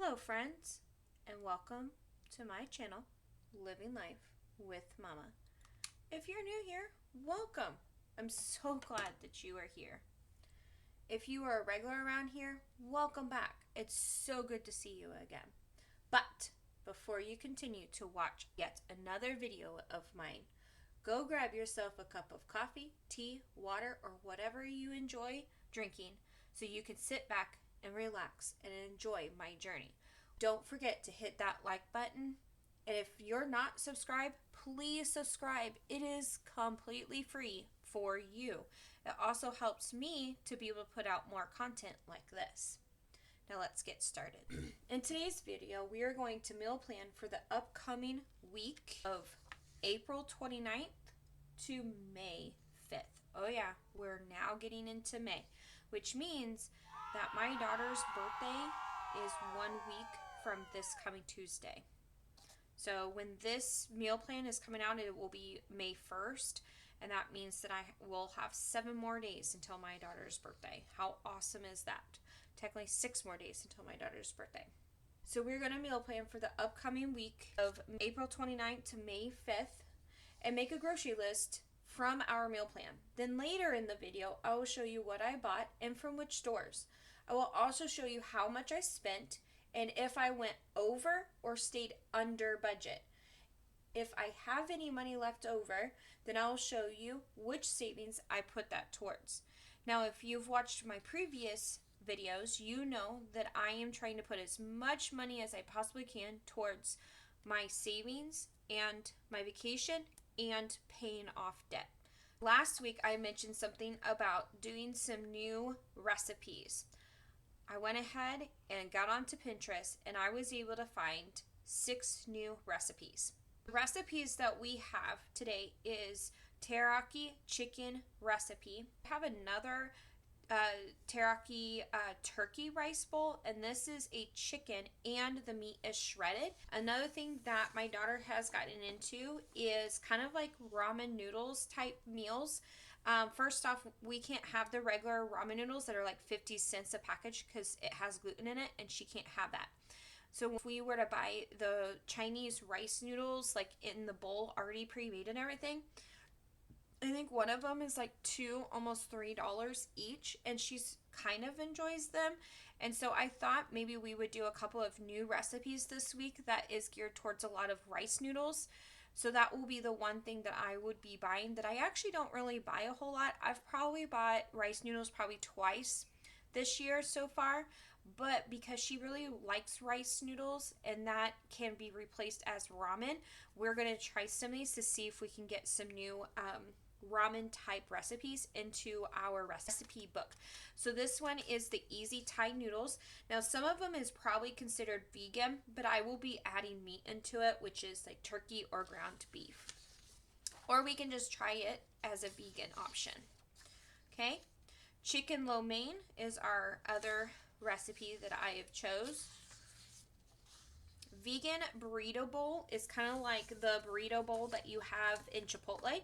Hello friends, and welcome to my channel, Living Life with Mama. If you're new here, welcome. I'm so glad that you are here. If you are a regular around here, welcome back. It's so good to see you again. But before you continue to watch yet another video of mine, go grab yourself a cup of coffee, tea, water, or whatever you enjoy drinking so you can sit back and relax and enjoy my journey. Don't forget to hit that like button. And if you're not subscribed, please subscribe. It is completely free for you. It also helps me to be able to put out more content like this. Now let's get started. In today's video, we are going to meal plan for the upcoming week of April 29th to May 5th. Oh yeah, we're now getting into May, which means that my daughter's birthday is 1 week from this coming Tuesday. So when this meal plan is coming out, it will be May 1st, and that means that I will have 7 more days until my daughter's birthday. How awesome is that? Technically 6 more days until my daughter's birthday. So we're going to meal plan for the upcoming week of April 29th to May 5th and make a grocery list from our meal plan. Then later in the video, I will show you what I bought and from which stores. I will also show you how much I spent and if I went over or stayed under budget. If I have any money left over, then I'll show you which savings I put that towards. Now, if you've watched my previous videos, you know that I am trying to put as much money as I possibly can towards my savings and my vacation and paying off debt. Last week, I mentioned something about doing some new recipes. I went ahead and got onto Pinterest and I was able to find 6 new recipes. The recipes that we have today is teriyaki chicken recipe. I have another teriyaki turkey rice bowl, and this is a chicken and the meat is shredded. Another thing that my daughter has gotten into is kind of like ramen noodles type meals. First off, we can't have the regular ramen noodles that are like 50 cents a package because it has gluten in it and she can't have that. So if we were to buy the Chinese rice noodles like in the bowl already pre-made and everything, I think one of them is like almost $3 each, and she's kind of enjoys them. And so I thought maybe we would do a couple of new recipes this week that is geared towards a lot of rice noodles. So that will be the one thing that I would be buying that I actually don't really buy a whole lot. I've probably bought rice noodles probably twice this year so far, but because she really likes rice noodles and that can be replaced as ramen, we're going to try some of these to see if we can get some new ramen type recipes into our recipe book. So this one is the easy Thai noodles. Now some of them is probably considered vegan, but I will be adding meat into it, which is like turkey or ground beef. Or we can just try it as a vegan option. Okay. Chicken lo mein is our other recipe that I have chose. Vegan burrito bowl is kind of like the burrito bowl that you have in Chipotle,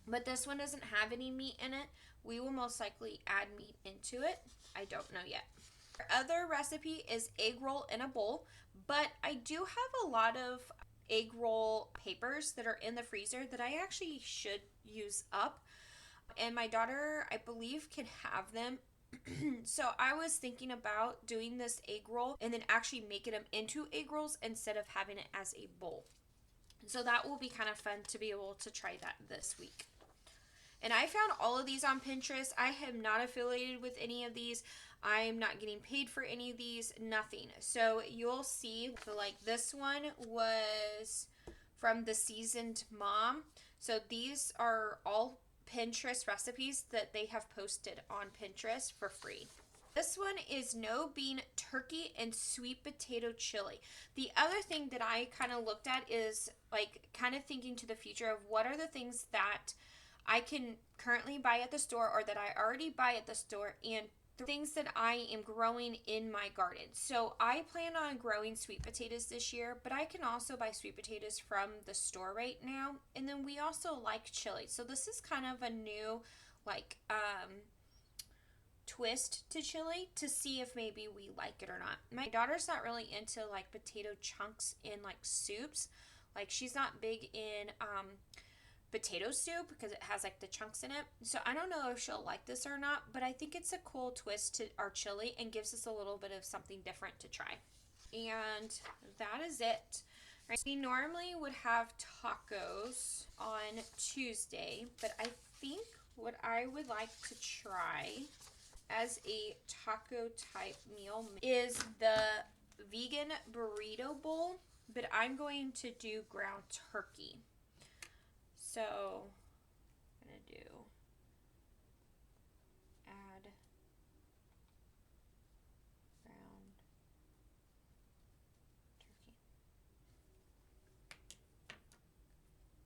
but this one doesn't have any meat in it. We will most likely add meat into it. I don't know yet. Our other recipe is egg roll in a bowl, but I do have a lot of egg roll papers that are in the freezer that I actually should use up. And my daughter, I believe, can have them. So I was thinking about doing this egg roll and then actually making them into egg rolls instead of having it as a bowl. So that will be kind of fun to be able to try that this week. And I found all of these on Pinterest. I am not affiliated with any of these. I'm not getting paid for any of these, nothing. So you'll see, so like this one was from the Seasoned Mom. So these are all Pinterest recipes that they have posted on Pinterest for free. This one is no bean turkey and sweet potato chili. The other thing that I kind of looked at is like kind of thinking to the future of what are the things that I can currently buy at the store or that I already buy at the store and the things that I am growing in my garden. So I plan on growing sweet potatoes this year, but I can also buy sweet potatoes from the store right now. And then we also like chili. So this is kind of a new like twist to chili to see if maybe we like it or not. My daughter's not really into like potato chunks in like soups. Like she's not big in potato soup because it has like the chunks in it. So I don't know if she'll like this or not, but I think it's a cool twist to our chili and gives us a little bit of something different to try. And that is it. Right. We normally would have tacos on Tuesday, but I think what I would like to try as a taco type meal is the vegan burrito bowl, but I'm going to do ground turkey. So I'm going to do add ground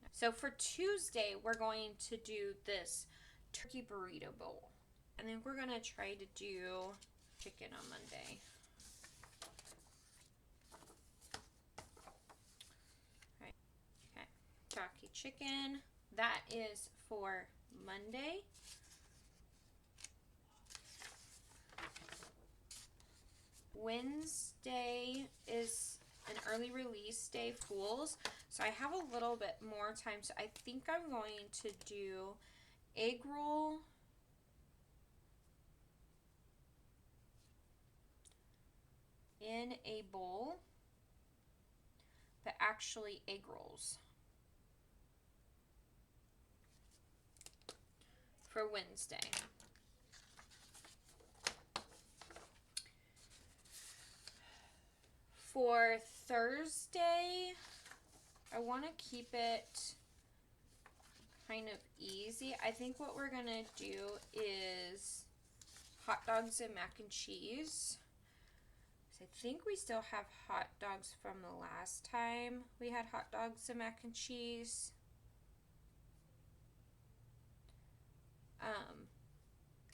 turkey. So for Tuesday, we're going to do this turkey burrito bowl. And then we're going to try to do chicken on Monday. Right. Okay. Turkey chicken. That is for Monday. Wednesday is an early release day, Fools. So I have a little bit more time. So I think I'm going to do egg roll, in a bowl, but actually egg rolls for Wednesday. For Thursday, I want to keep it kind of easy. I think what we're going to do is hot dogs and mac and cheese. I think we still have hot dogs from the last time we had hot dogs and mac and cheese.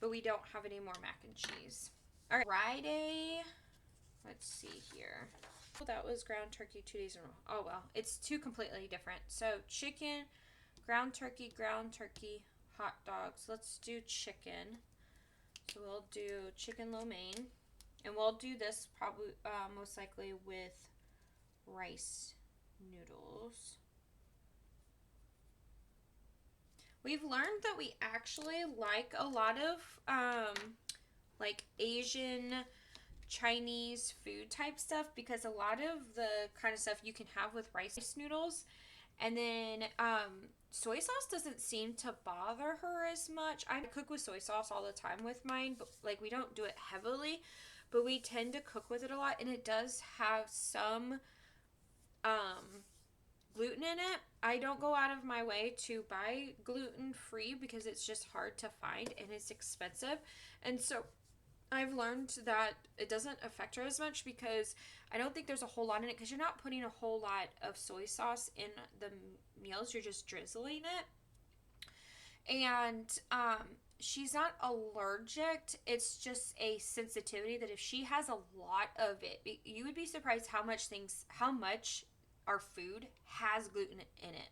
But we don't have any more mac and cheese. All right, Friday, let's see here. That was ground turkey 2 days in a row. Oh, well, it's two completely different. So chicken, ground turkey, hot dogs. Let's do chicken. So we'll do chicken lo mein. And we'll do this probably most likely with rice noodles. We've learned that we actually like a lot of like Asian, Chinese food type stuff because a lot of the kind of stuff you can have with rice noodles. And then soy sauce doesn't seem to bother her as much. I cook with soy sauce all the time with mine, but like we don't do it heavily. But we tend to cook with it a lot, and it does have some gluten in it. I don't go out of my way to buy gluten-free because it's just hard to find and it's expensive. And so I've learned that it doesn't affect her as much because I don't think there's a whole lot in it because you're not putting a whole lot of soy sauce in the meals. You're just drizzling it. And she's not allergic. It's just a sensitivity that if she has a lot of it, you would be surprised how much our food has gluten in it.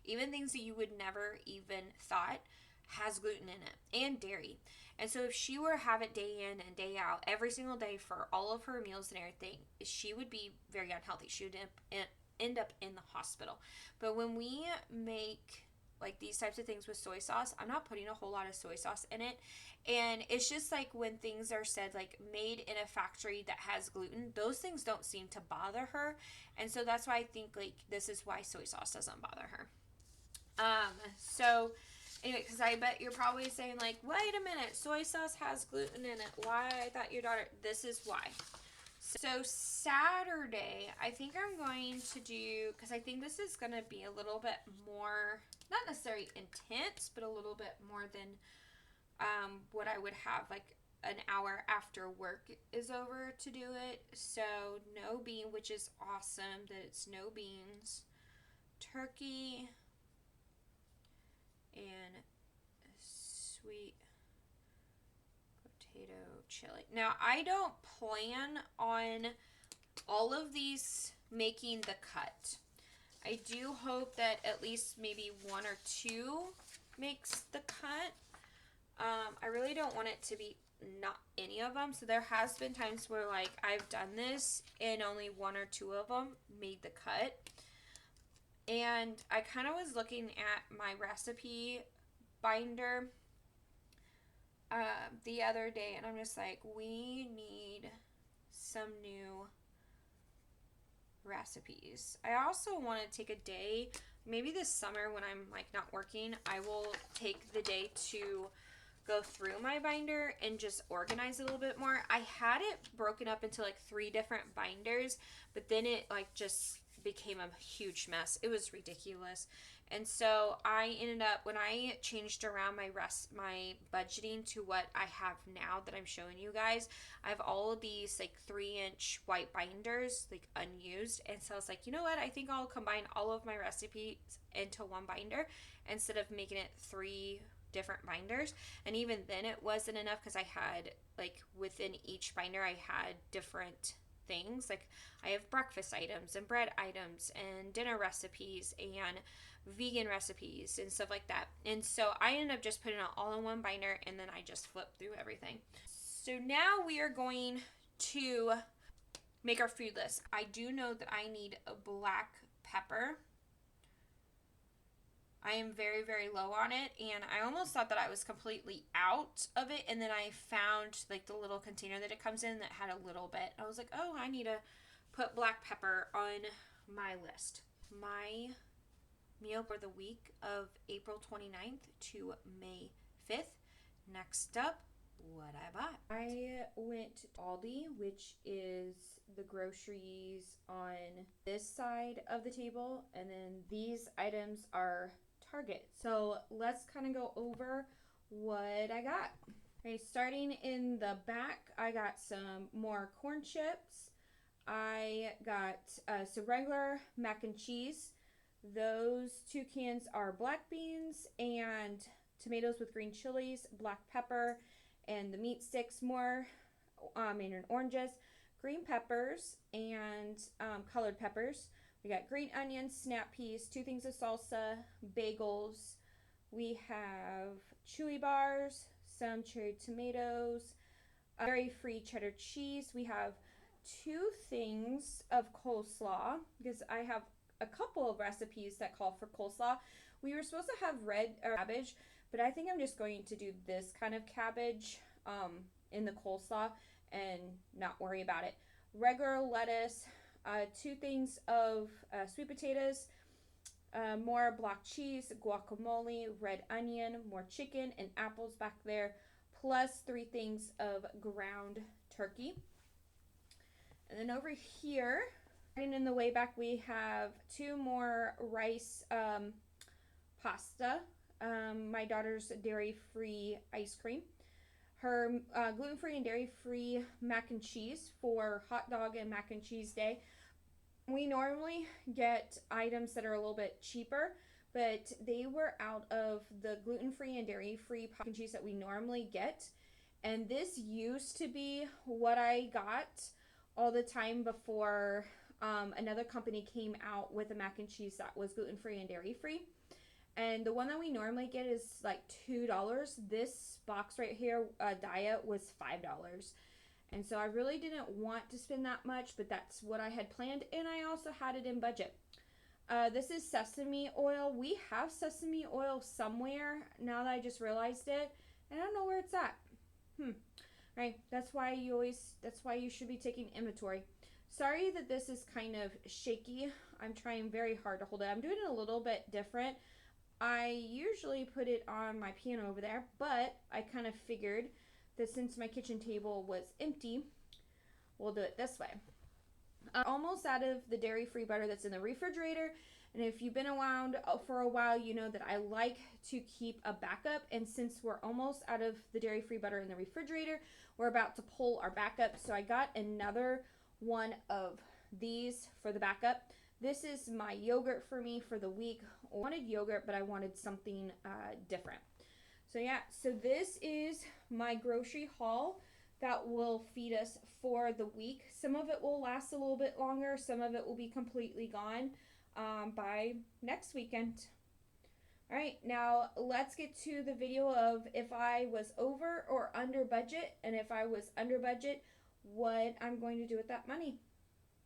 Even things that you would never even thought has gluten in it and dairy. And so if she were to have it day in and day out, every single day for all of her meals and everything, she would be very unhealthy. She would end up in the hospital. But when we make like these types of things with soy sauce, I'm not putting a whole lot of soy sauce in it. And it's just like when things are said like made in a factory that has gluten, those things don't seem to bother her. And so that's why I think like this is why soy sauce doesn't bother her. So anyway, because I bet you're probably saying like, wait a minute, soy sauce has gluten in it. Why? I thought your daughter, this is why. So Saturday, I think I'm going to do, because I think this is going to be a little bit more, not necessarily intense, but a little bit more than what I would have like an hour after work is over to do it. So no bean, which is awesome that it's no beans, turkey, and sweet potato chili. Now, I don't plan on all of these making the cut. I do hope that at least maybe one or two makes the cut. I really don't want it to be not any of them. So there has been times where like I've done this and only one or two of them made the cut. And I kind of was looking at my recipe binder the other day, and I'm just like, we need some new recipes. I also want to take a day, maybe this summer when I'm like not working, I will take the day to go through my binder and just organize a little bit more. I had it broken up into like 3 different binders, but then it like just became a huge mess. It was ridiculous. And so I ended up, when I changed around my budgeting to what I have now that I'm showing you guys, I have all of these like 3-inch white binders, like unused. And so I was like, you know what? I think I'll combine all of my recipes into one binder instead of making it 3 different binders. And even then it wasn't enough because I had like within each binder I had different things. Like I have breakfast items and bread items and dinner recipes and vegan recipes and stuff like that. And so I ended up just putting it all in one binder, and then I just flipped through everything. So now we are going to make our food list. I do know that I need a black pepper. I am very, very low on it, and I almost thought that I was completely out of it, and then I found like the little container that it comes in that had a little bit. I was like, oh, I need to put black pepper on my list. My meal for the week of April 29th to May 5th. Next up, what I bought. I went to Aldi, which is the groceries on this side of the table, and then these items are Target. So let's kind of go over what I got. Okay, starting in the back, I got some more corn chips. I got some regular mac and cheese. Those 2 cans are black beans and tomatoes with green chilies, black pepper, and the meat sticks, more and oranges, green peppers, and colored peppers. We got green onions, snap peas, 2 things of salsa, bagels. We have chewy bars, some cherry tomatoes, dairy-free cheddar cheese. We have 2 things of coleslaw because I have a couple of recipes that call for coleslaw. We were supposed to have red cabbage, but I think I'm just going to do this kind of cabbage in the coleslaw and not worry about it. Regular lettuce, 2 things of sweet potatoes, more block cheese, guacamole, red onion, more chicken, and apples back there, plus 3 things of ground turkey. And then over here, and in the way back, we have 2 more rice pasta, my daughter's dairy-free ice cream, her gluten-free and dairy-free mac and cheese for hot dog and mac and cheese day. We normally get items that are a little bit cheaper, but they were out of the gluten-free and dairy-free mac and cheese that we normally get. And this used to be what I got all the time before another company came out with a mac and cheese that was gluten-free and dairy-free. And the one that we normally get is like $2. This box right here, diet, was $5. And so I really didn't want to spend that much, but that's what I had planned. And I also had it in budget. This is sesame oil. We have sesame oil somewhere now that I just realized it. And I don't know where it's at. Right. That's why you should be taking inventory. Sorry that this is kind of shaky. I'm trying very hard to hold it. I'm doing it a little bit different. I usually put it on my piano over there, but I kind of figured that since my kitchen table was empty, we'll do it this way. Almost out of the dairy-free butter that's in the refrigerator, and if you've been around for a while, you know that I like to keep a backup, and since we're almost out of the dairy-free butter in the refrigerator, we're about to pull our backup, so I got another one of these for the backup. This is my yogurt for me for the week. I wanted yogurt, but I wanted something different. So yeah, so this is my grocery haul that will feed us for the week. Some of it will last a little bit longer. Some of it will be completely gone by next weekend. All right, now let's get to the video of if I was over or under budget, and if I was under budget, what I'm going to do with that money.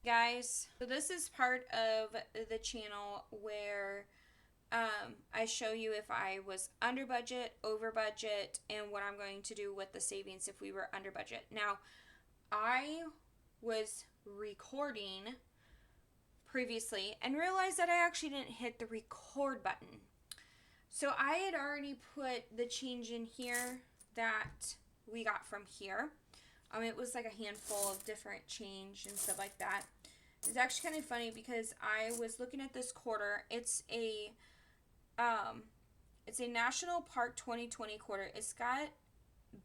Guys, so this is part of the channel where I show you if I was under budget, over budget, and what I'm going to do with the savings if we were under budget. Now, I was recording previously and realized that I actually didn't hit the record button. So I had already put the change in here that we got from here. It was like a handful of different change and stuff like that. It's actually kind of funny because I was looking at this quarter. It's a National Park 2020 quarter. It's got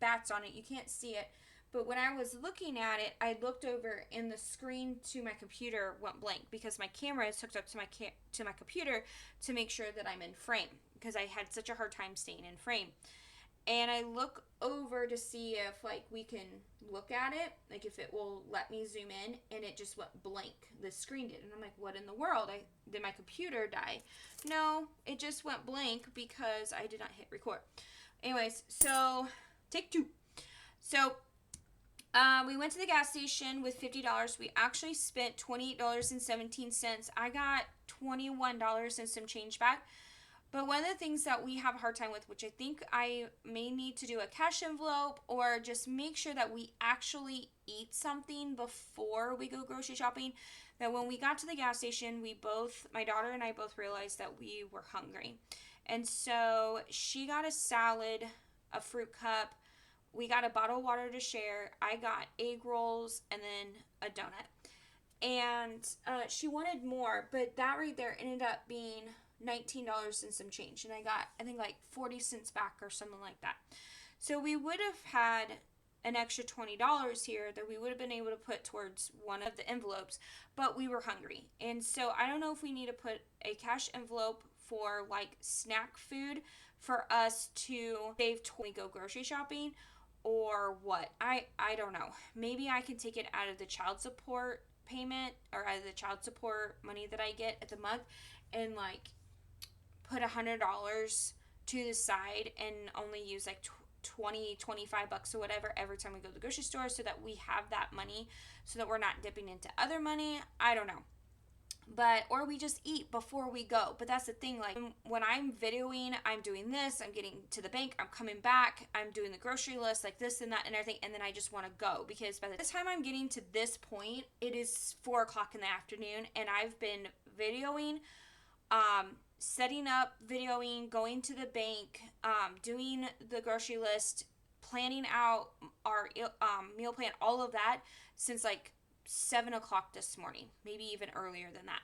bats on it. You can't see it. But when I was looking at it, I looked over and the screen to my computer went blank because my camera is hooked up to my computer to make sure that I'm in frame because I had such a hard time staying in frame. And I look over to see if like we can look at it, like if it will let me zoom in, and it just went blank. The screen did. And I'm like, what in the world? Did my computer die? No, it just went blank because I did not hit record. Anyways, so take two. So we went to the gas station with $50. We actually spent $28.17. I got $21 and some change back. But one of the things that we have a hard time with, which I think I may need to do a cash envelope or just make sure that we actually eat something before we go grocery shopping, that when we got to the gas station, my daughter and I both realized that we were hungry. And so she got a salad, a fruit cup, we got a bottle of water to share. I got egg rolls and then a donut. And she wanted more, but that right there ended up being $19 and some change. And I got, I think, like 40 cents back or something like that. So we would have had an extra $20 here that we would have been able to put towards one of the envelopes, but we were hungry. And so I don't know if we need to put a cash envelope for like snack food for us to save when we go grocery shopping, or what. I don't know. Maybe I can take it out of the child support payment or out of the child support money that I get at the month and like put $100 to the side and only use like 25 bucks or whatever every time we go to the grocery store so that we have that money so that we're not dipping into other money. I don't know. But, or we just eat before we go. But that's the thing, like, when I'm videoing, I'm doing this, I'm getting to the bank, I'm coming back, I'm doing the grocery list, like this and that and everything, and then I just want to go. Because by the time I'm getting to this point, it is 4 o'clock in the afternoon, and I've been videoing, setting up, videoing, going to the bank, doing the grocery list, planning out our meal plan, all of that, since like 7 o'clock this morning, maybe even earlier than that.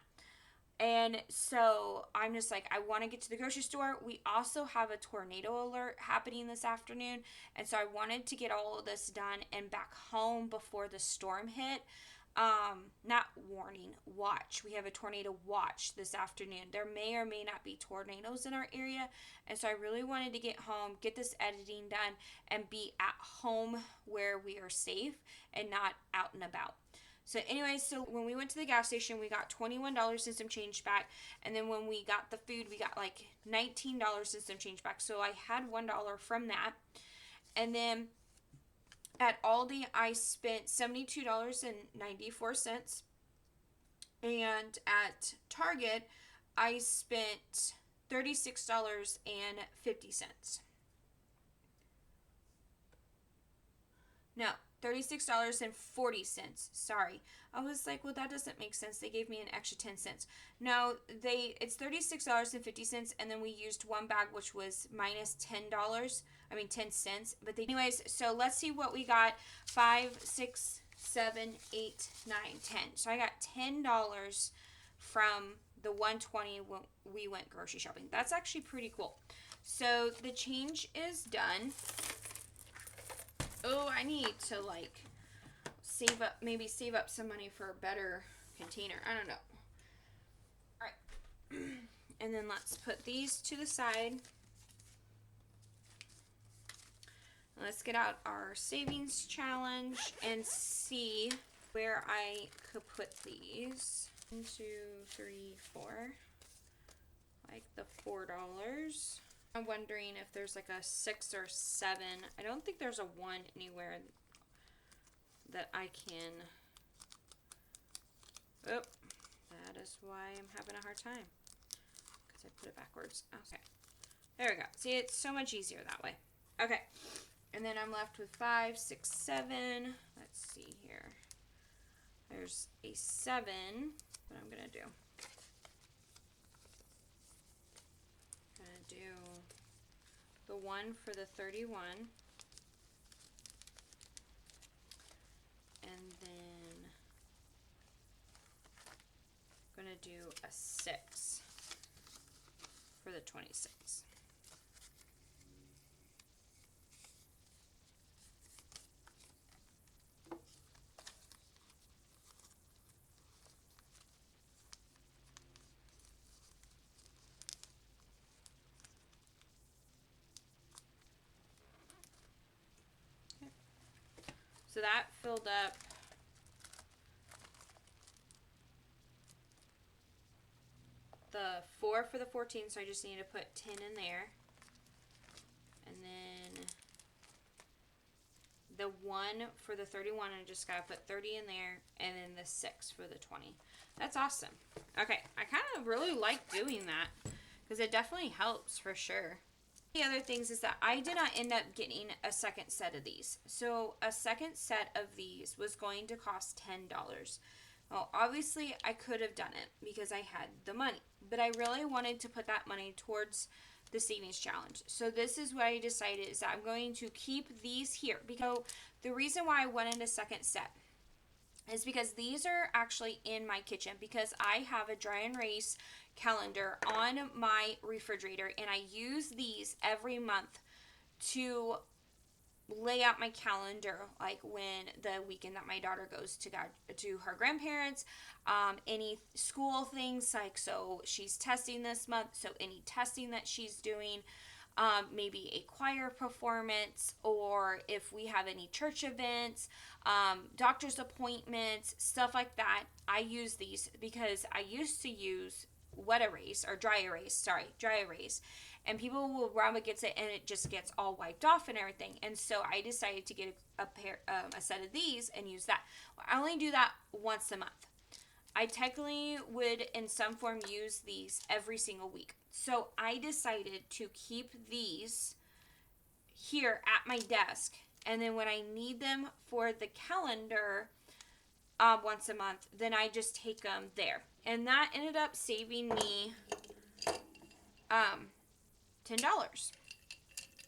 And so I'm just like, I want to get to the grocery store. We also have a tornado alert happening this afternoon. And so I wanted to get all of this done and back home before the storm hit. Not warning, watch. We have a tornado watch this afternoon. There may or may not be tornadoes in our area. And so I really wanted to get home, get this editing done, and be at home where we are safe and not out and about. So anyway, so when we went to the gas station, we got $21 and some change back. And then when we got the food, we got like $19 and some change back. So I had $1 from that. And then at Aldi, I spent $72.94. And at Target, I spent $36.50. No, $36.40. Sorry. I was like, well, that doesn't make sense. They gave me an extra 10 cents. No, it's $36.50, and then we used one bag, which was minus $10. 10 cents. But anyways, so let's see what we got. 5, 6, 7, 8, 9, 10. So I got $10 from the 120 when we went grocery shopping. That's actually pretty cool. So the change is done. Oh, I need to like save up some money for a better container. I don't know. All right. And then let's put these to the side. Let's get out our savings challenge and see where I could put these. 1, 2, 3, 4. like the $4. I'm wondering if there's like a 6 or 7. I don't think there's a 1 anywhere that I can. Oh, that is why I'm having a hard time. Because I put it backwards. Okay. There we go. See, it's so much easier that way. Okay. And then I'm left with 5, 6, 7. Let's see here. There's a 7. What I'm going to do. I'm going to do the 1 for the 31. And then I'm going to do a 6 for the 26. So that filled up the 4 for the 14, so I just need to put 10 in there. And then the 1 for the 31, I just got to put 30 in there, and then the 6 for the 20. That's awesome. Okay, I kind of really like doing that because it definitely helps for sure. The other things is that I did not end up getting a second set of these. So a second set of these was going to cost $10. Well, obviously I could have done it because I had the money, but I really wanted to put that money towards the savings challenge. So this is what I decided is that I'm going to keep these here, because the reason why I wanted a second set is because these are actually in my kitchen, because I have a dry erase calendar on my refrigerator, and I use these every month to lay out my calendar, like when the weekend that my daughter goes to her grandparents, any school things, like, so she's testing this month, so any testing that she's doing, maybe a choir performance, or if we have any church events, doctor's appointments, stuff like that. I use these because I used to use dry erase, and people will rub against it and it just gets all wiped off and everything. And so I decided to get a set of these and use that. I only do that once a month. I technically would in some form use these every single week. So I decided to keep these here at my desk, and then when I need them for the calendar once a month, then I just take them there. And that ended up saving me $10.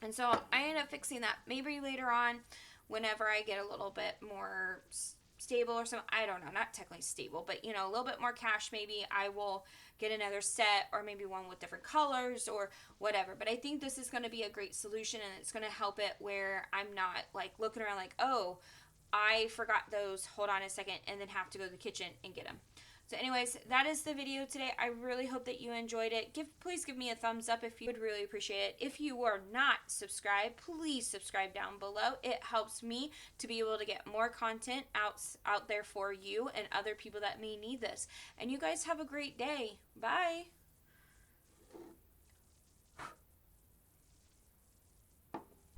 And so I ended up fixing that. Maybe later on, whenever I get a little bit more stable or something, I don't know, not technically stable, but a little bit more cash, maybe I will get another set, or maybe one with different colors or whatever. But I think this is going to be a great solution, and it's going to help it where I'm not like looking around like, oh, I forgot those, hold on a second, and then have to go to the kitchen and get them. So anyways, that is the video today. I really hope that you enjoyed it. Please give me a thumbs up if you would really appreciate it. If you are not subscribed, please subscribe down below. It helps me to be able to get more content out there for you and other people that may need this. And you guys have a great day. Bye.